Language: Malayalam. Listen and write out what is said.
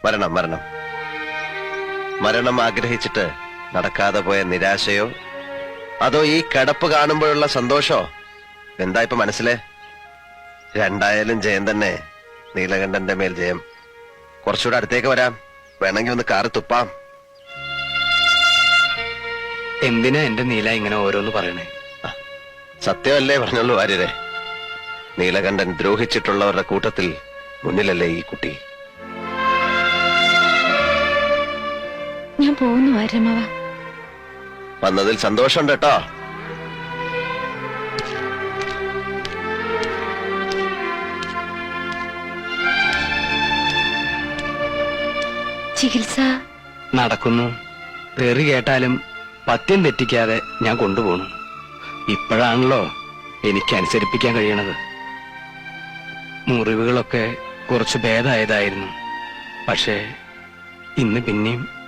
മരണം മരണം മരണം ആഗ്രഹിച്ചിട്ട് നടക്കാതെ പോയ നിരാശയോ അതോ ഈ കിടപ്പ് കാണുമ്പോഴുള്ള സന്തോഷോ? എന്താ ഇപ്പൊ മനസ്സിലെ? രണ്ടായാലും ജയം തന്നെ. നീലകണ്ഠന്റെ മേൽ ജയം. കുറച്ചുകൂടെ അടുത്തേക്ക് വരാം, വേണമെങ്കിൽ ഒന്ന് കാറ് തുപ്പാം. എന്തിനാ എന്റെ നീല ഇങ്ങനെ ഓരോന്ന് പറയണേ? സത്യമല്ലേ പറഞ്ഞുള്ളൂ വാര്യരെ. നീലകണ്ഠൻ ദ്രോഹിച്ചിട്ടുള്ളവരുടെ കൂട്ടത്തിൽ മുന്നിലല്ലേ ഈ കുട്ടി. ഞാൻ പോകുന്നു വാര്യമാവ. വന്നതിൽ സന്തോഷമുണ്ട് കേട്ടോ. ചികിത്സ നടക്കുന്നു. തെറി കേട്ടാലും പത്യം തെറ്റിക്കാതെ ഞാൻ കൊണ്ടുപോണു. ഇപ്പോഴാണല്ലോ എനിക്ക് അനുസരിപ്പിക്കാൻ കഴിയണത്. മുറിവുകളൊക്കെ കുറച്ച് ഭേദമായതായിരുന്നു. പക്ഷേ ഇന്ന് പിന്നെയും